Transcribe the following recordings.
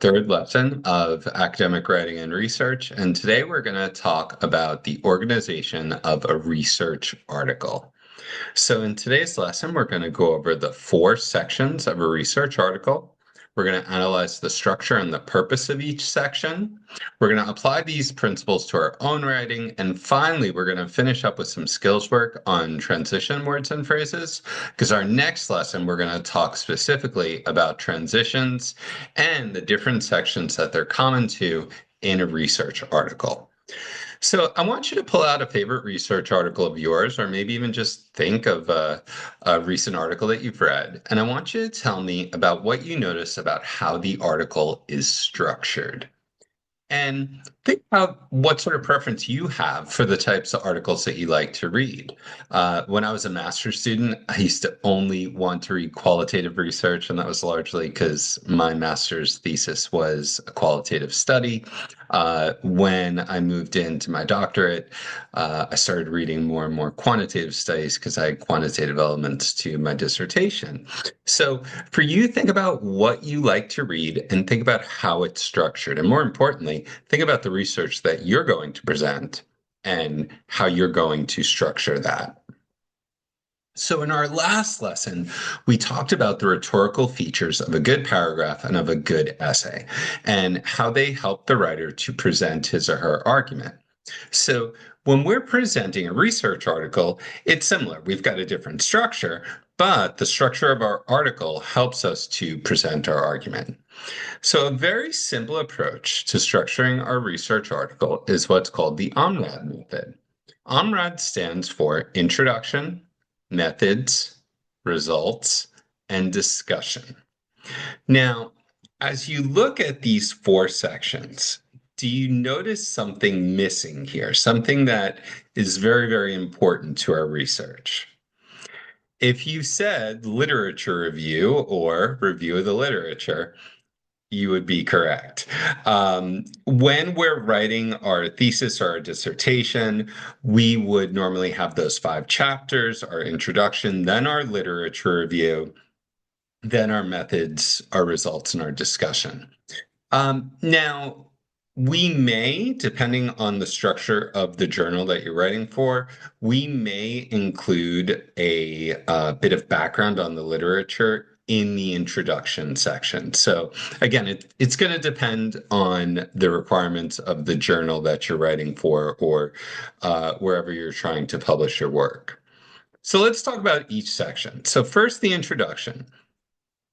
Third lesson of academic writing and research, and today we're going to talk about the organization of a research article. So in today's lesson, we're going to go over the four sections of a research article. We're going to analyze the structure and the purpose of each section. We're going to apply these principles to our own writing. And finally, we're going to finish up with some skills work on transition words and phrases, because our next lesson, we're going to talk specifically about transitions and the different sections that they're common to in a research article. So I want you to pull out a favorite research article of yours, or maybe even just think of a recent article that you've read. And I want you to tell me about what you notice about how the article is structured. And think about what sort of preference you have for the types of articles that you like to read. When I was a master's student, I used to only want to read qualitative research, and that was largely because my master's thesis was a qualitative study. When I moved into my doctorate, I started reading more and more quantitative studies because I had quantitative elements to my dissertation. So for you, think about what you like to read and think about how it's structured. And more importantly, think about the research that you're going to present and how you're going to structure that. So in our last lesson, we talked about the rhetorical features of a good paragraph and of a good essay and how they help the writer to present his or her argument. So when we're presenting a research article, it's similar. We've got a different structure, but the structure of our article helps us to present our argument. So a very simple approach to structuring our research article is what's called the IMRaD method. IMRaD stands for Introduction, Methods, Results, and Discussion. Now, as you look at these four sections, do you notice something missing here? Something that is very, very important to our research? If you said literature review or review of the literature, you would be correct. When we're writing our thesis or our dissertation, we would normally have those 5 chapters, our introduction, then our literature review, then our methods, our results, and our discussion. Now, we may, depending on the structure of the journal that you're writing for, we may include a bit of background on the literature in the introduction section. So again, it's going to depend on the requirements of the journal that you're writing for or wherever you're trying to publish your work. So let's talk about each section. So first, the introduction.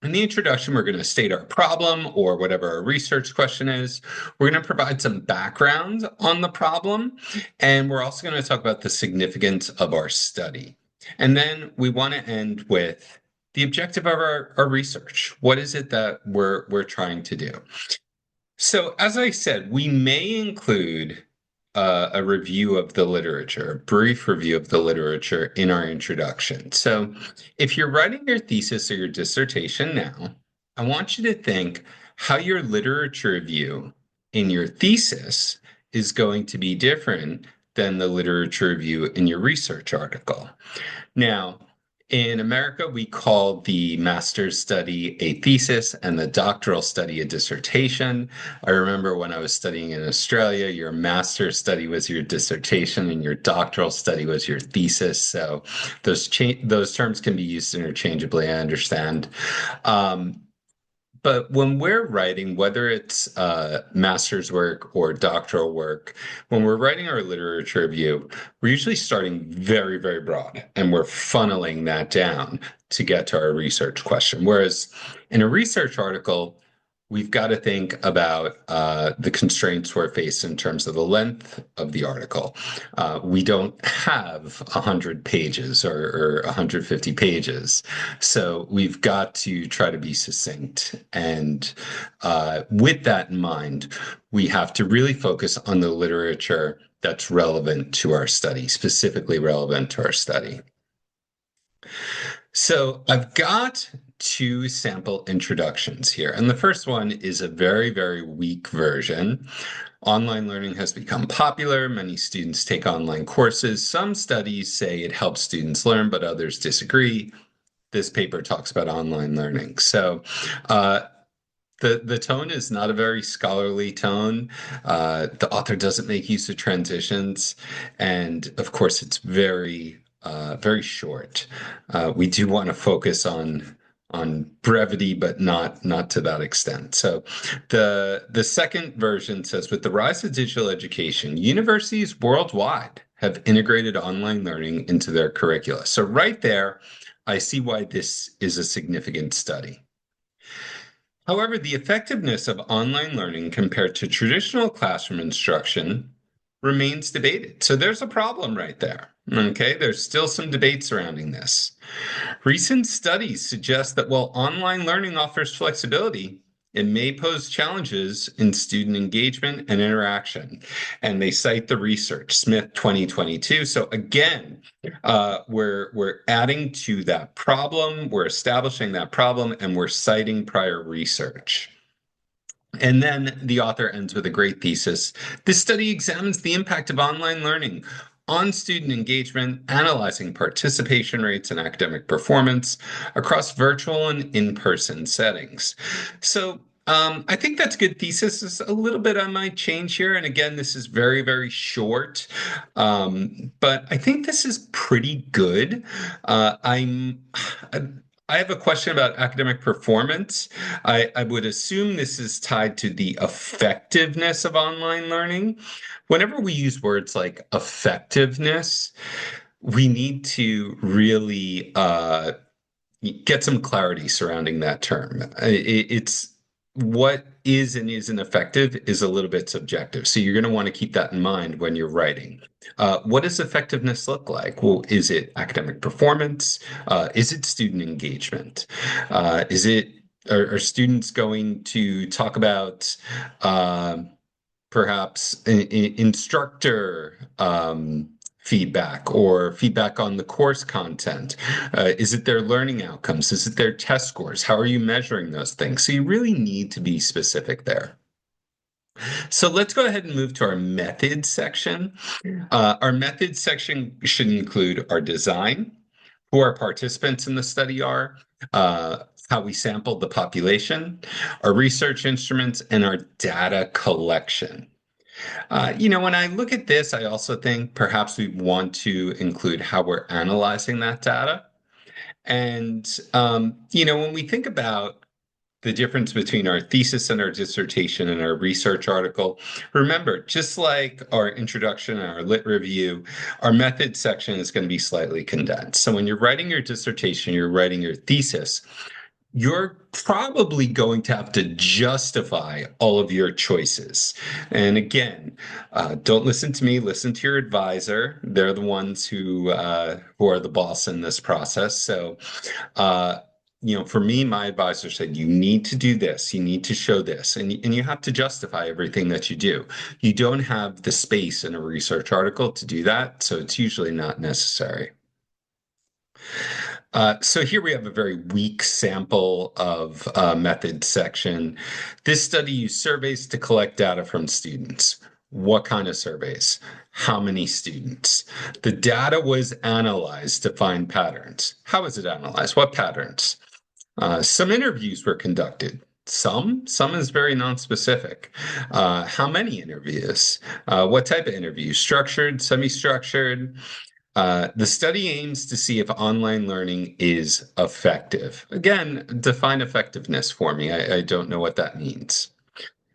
In the introduction, we're going to state our problem or whatever our research question is. We're going to provide some background on the problem, and we're also going to talk about the significance of our study. And then we want to end with the objective of our research. What is it that we're trying to do? So, as I said, we may include a review of the literature, a brief review of the literature in our introduction. So, if you're writing your thesis or your dissertation now, I want you to think how your literature review in your thesis is going to be different than the literature review in your research article. Now, in America, we call the master's study a thesis and the doctoral study a dissertation. I remember when I was studying in Australia, your master's study was your dissertation and your doctoral study was your thesis. So those terms can be used interchangeably, I understand. But when we're writing, whether it's master's work or doctoral work, when we're writing our literature review, we're usually starting very, very broad and we're funneling that down to get to our research question. Whereas in a research article, we've got to think about the constraints we're faced in terms of the length of the article. We don't have 100 pages or 150 pages. So we've got to try to be succinct. And with that in mind, we have to really focus on the literature that's relevant to our study, specifically relevant to our study. So I've got 2 sample introductions here. And the first one is a very, very weak version. Online learning has become popular. Many students take online courses. Some studies say it helps students learn, but others disagree. This paper talks about online learning. So The tone is not a very scholarly tone. The author doesn't make use of transitions, and of course, it's very short. We do want to focus on brevity, but not to that extent. So, the second version says, with the rise of digital education, universities worldwide have integrated online learning into their curricula. So, right there, I see why this is a significant study. However, the effectiveness of online learning compared to traditional classroom instruction remains debated. So there's a problem right there. Okay, there's still some debate surrounding this. Recent studies suggest that while online learning offers flexibility, it may pose challenges in student engagement and interaction. And they cite the research, Smith 2022. So again, we're adding to that problem, we're establishing that problem, and we're citing prior research. And then the author ends with a great thesis. This study examines the impact of online learning on student engagement, analyzing participation rates and academic performance across virtual and in-person settings. So I think that's a good thesis. There's a little bit I might change here. And again, this is very short. But I think this is pretty good. I have a question about academic performance. I would assume this is tied to the effectiveness of online learning. Whenever we use words like effectiveness, we need to really get some clarity surrounding that term. It's what is and isn't effective is a little bit subjective. So you're going to want to keep that in mind when you're writing. What does effectiveness look like? Well, is it academic performance? Is it student engagement? Are students going to talk about perhaps instructor feedback or feedback on the course content? Is it their learning outcomes? Is it their test scores? How are you measuring those things? So you really need to be specific there. So let's go ahead and move to our methods section. Our methods section should include our design, who our participants in the study are, how we sampled the population, our research instruments, and our data collection. When I look at this, I also think perhaps we want to include how we're analyzing that data. And, when we think about the difference between our thesis and our dissertation and our research article, remember, just like our introduction and our lit review, our method section is going to be slightly condensed. So when you're writing your dissertation, you're writing your thesis, you're probably going to have to justify all of your choices. And again, don't listen to me, listen to your advisor. They're the ones who are the boss in this process. So, for me, my advisor said, you need to do this, you need to show this, and you have to justify everything that you do. You don't have the space in a research article to do that, so it's usually not necessary. So here we have a very weak sample of method section. This study used surveys to collect data from students. What kind of surveys? How many students? The data was analyzed to find patterns. How was it analyzed? What patterns? Some interviews were conducted. Some is very non-specific. How many interviews? What type of interviews? Structured, semi-structured? The study aims to see if online learning is effective. Again, define effectiveness for me. I don't know what that means.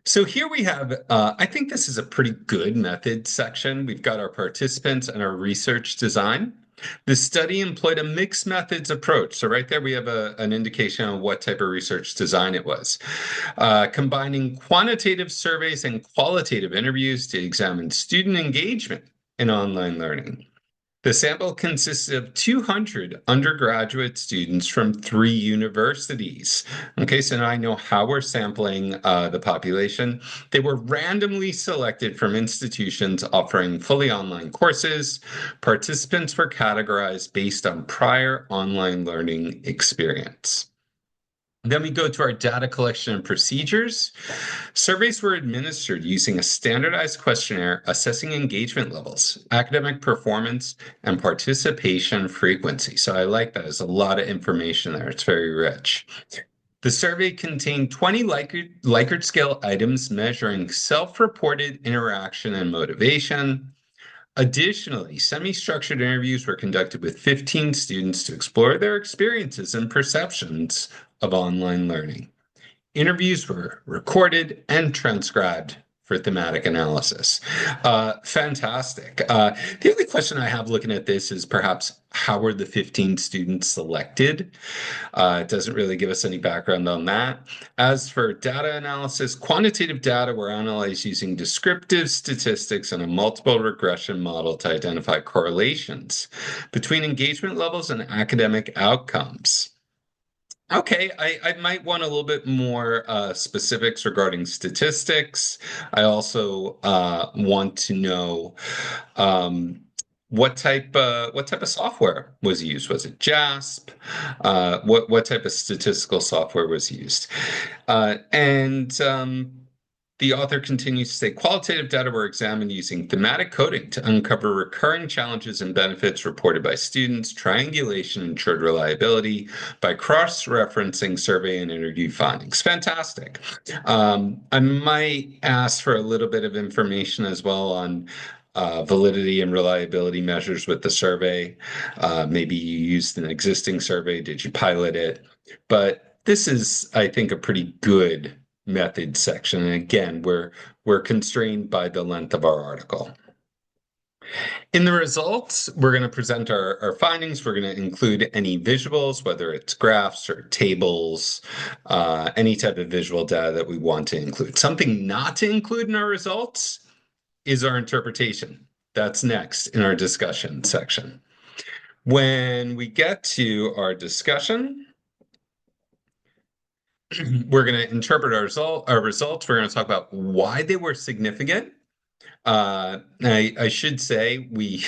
So here we have, I think this is a pretty good method section. We've got our participants and our research design. The study employed a mixed methods approach. So right there, we have an indication on what type of research design it was. Combining quantitative surveys and qualitative interviews to examine student engagement in online learning. The sample consisted of 200 undergraduate students from 3 universities. Okay, so now I know how we're sampling the population. They were randomly selected from institutions offering fully online courses. Participants were categorized based on prior online learning experience. Then we go to our data collection and procedures. Surveys were administered using a standardized questionnaire assessing engagement levels, academic performance, and participation frequency. So I like that. There's a lot of information there. It's very rich. The survey contained 20 Likert scale items measuring self-reported interaction and motivation. Additionally, semi-structured interviews were conducted with 15 students to explore their experiences and perceptions of online learning. Interviews were recorded and transcribed for thematic analysis. Fantastic. The only question I have looking at this is perhaps how were the 15 students selected? It doesn't really give us any background on that. As for data analysis, quantitative data were analyzed using descriptive statistics and a multiple regression model to identify correlations between engagement levels and academic outcomes. Okay, I might want a little bit more specifics regarding statistics. I also want to know what type of software was used. Was it JASP? What type of statistical software was used? And the author continues to say qualitative data were examined using thematic coding to uncover recurring challenges and benefits reported by students. Triangulation ensured reliability by cross-referencing survey and interview findings. Fantastic. I might ask for a little bit of information as well on validity and reliability measures with the survey. Maybe you used an existing survey. Did you pilot it? But this is, I think, a pretty good method section. And again, we're constrained by the length of our article. In the results, we're going to present our findings. We're going to include any visuals, whether it's graphs or tables, any type of visual data that we want to include. Something not to include in our results is our interpretation. That's next in our discussion section. When we get to our discussion, we're going to interpret our results. We're going to talk about why they were significant. I should say we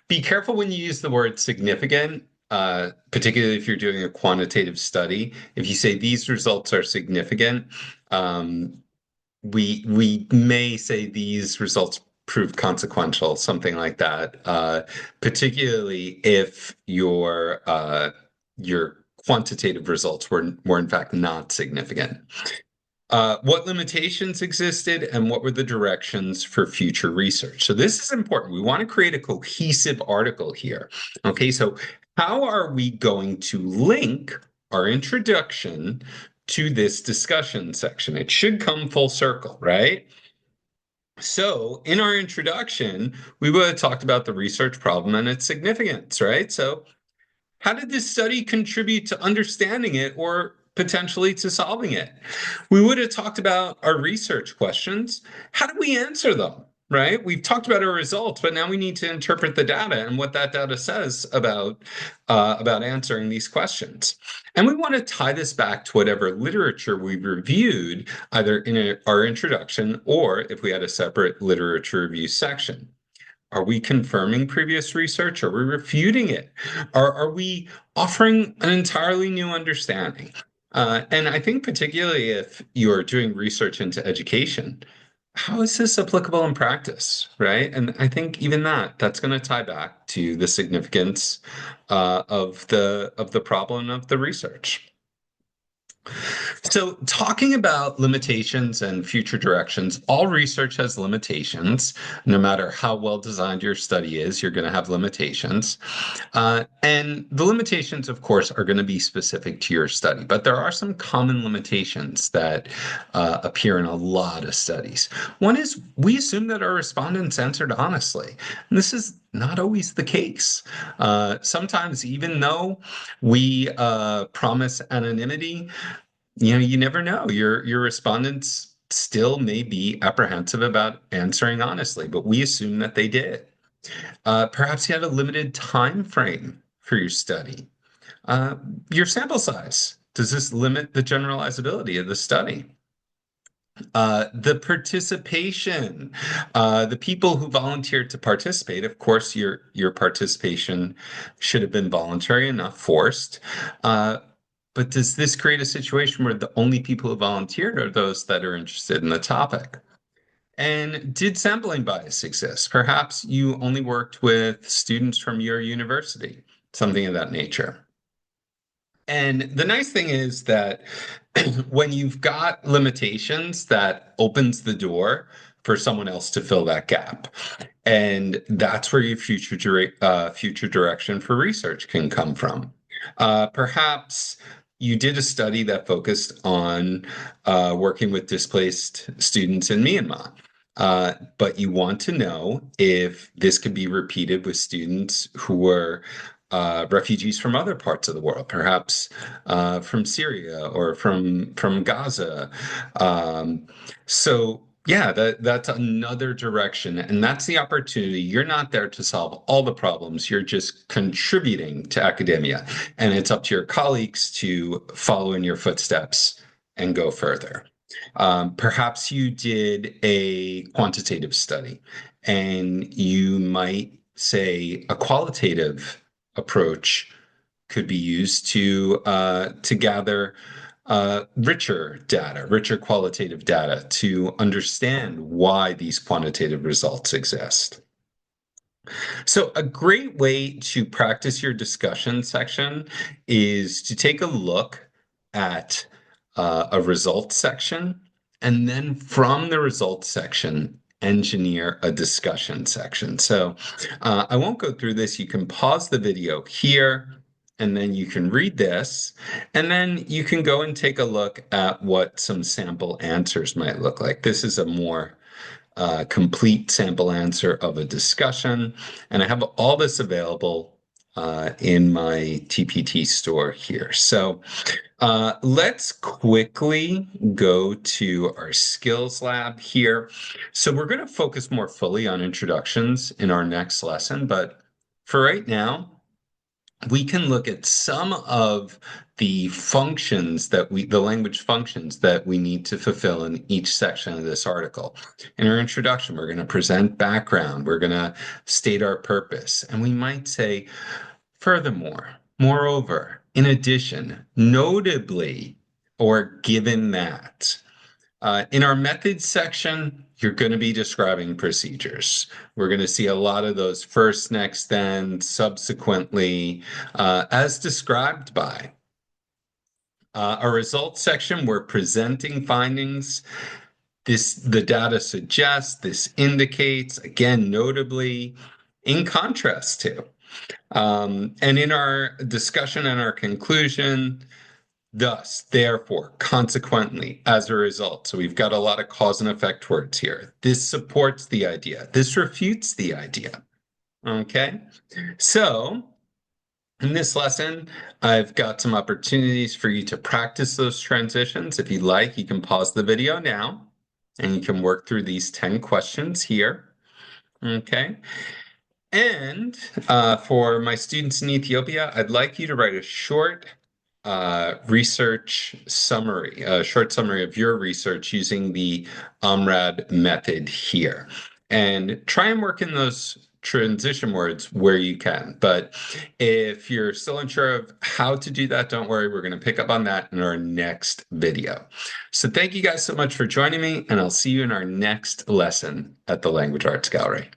be careful when you use the word significant, particularly if you're doing a quantitative study. If you say these results are significant, we may say these results prove consequential, something like that. Particularly if your quantitative results were in fact not significant. What limitations existed and what were the directions for future research? So this is important. We want to create a cohesive article here. Okay, so how are we going to link our introduction to this discussion section? It should come full circle, right? So in our introduction, we would have talked about the research problem and its significance, right? So how did this study contribute to understanding it or potentially to solving it? We would have talked about our research questions. How do we answer them, right? We've talked about our results, but now we need to interpret the data and what that data says about answering these questions. And we want to tie this back to whatever literature we reviewed, either in our introduction or if we had a separate literature review section. Are we confirming previous research? Are we refuting it? Are we offering an entirely new understanding? And I think particularly if you're doing research into education, how is this applicable in practice, right? And I think even that's going to tie back to the significance of the problem of the research. So, talking about limitations and future directions, all research has limitations. No matter how well designed your study is, you're going to have limitations. And the limitations, of course, are going to be specific to your study, but there are some common limitations that appear in a lot of studies. One is we assume that our respondents answered honestly. And this is not always the case. Sometimes, even though we promise anonymity, you never know. Your respondents still may be apprehensive about answering honestly, but we assume that they did. Perhaps you had a limited time frame for your study. Your sample size. Does this limit the generalizability of the study? The participation, the people who volunteered to participate, of course, your participation should have been voluntary and not forced. But does this create a situation where the only people who volunteered are those that are interested in the topic? And did sampling bias exist? Perhaps you only worked with students from your university, something of that nature. And the nice thing is that when you've got limitations, that opens the door for someone else to fill that gap. And that's where your future direction for research can come from. Perhaps you did a study that focused on working with displaced students in Myanmar. But you want to know if this could be repeated with students who were refugees from other parts of the world, perhaps from Syria or from Gaza. Um, so yeah, that's another direction, and that's the opportunity. You're not there to solve all the problems. You're just contributing to academia, and it's up to your colleagues to follow in your footsteps and go further. Perhaps you did a quantitative study, and you might say a qualitative approach could be used to gather richer qualitative data to understand why these quantitative results exist. So a great way to practice your discussion section is to take a look at a results section, and then from the results section, engineer a discussion section. So I won't go through this. You can pause the video here, and then you can read this, and then you can go and take a look at what some sample answers might look like. This is a more complete sample answer of a discussion. And I have all this available in my TPT store here. So let's quickly go to our skills lab here. So we're going to focus more fully on introductions in our next lesson, but for right now, we can look at some of the functions the language functions that we need to fulfill in each section of this article. In our introduction, we're going to present background, we're going to state our purpose, and we might say, furthermore, moreover, in addition, notably, or given that. In our methods section, you're going to be describing procedures. We're going to see a lot of those first, next, then, subsequently, as described by. Our results section, we're presenting findings. The data suggests, this indicates, again, notably, in contrast to. And in our discussion and our conclusion, thus, therefore, consequently, as a result. So we've got a lot of cause and effect words here. This supports the idea. This refutes the idea. Okay. So in this lesson, I've got some opportunities for you to practice those transitions. If you like, you can pause the video now and you can work through these 10 questions here. Okay. And for my students in Ethiopia, I'd like you to write a short research summary, a short summary of your research using the IMRaD method here. And try and work in those transition words where you can. But if you're still unsure of how to do that, don't worry, we're going to pick up on that in our next video. So thank you guys so much for joining me, and I'll see you in our next lesson at the Language Arts Gallery.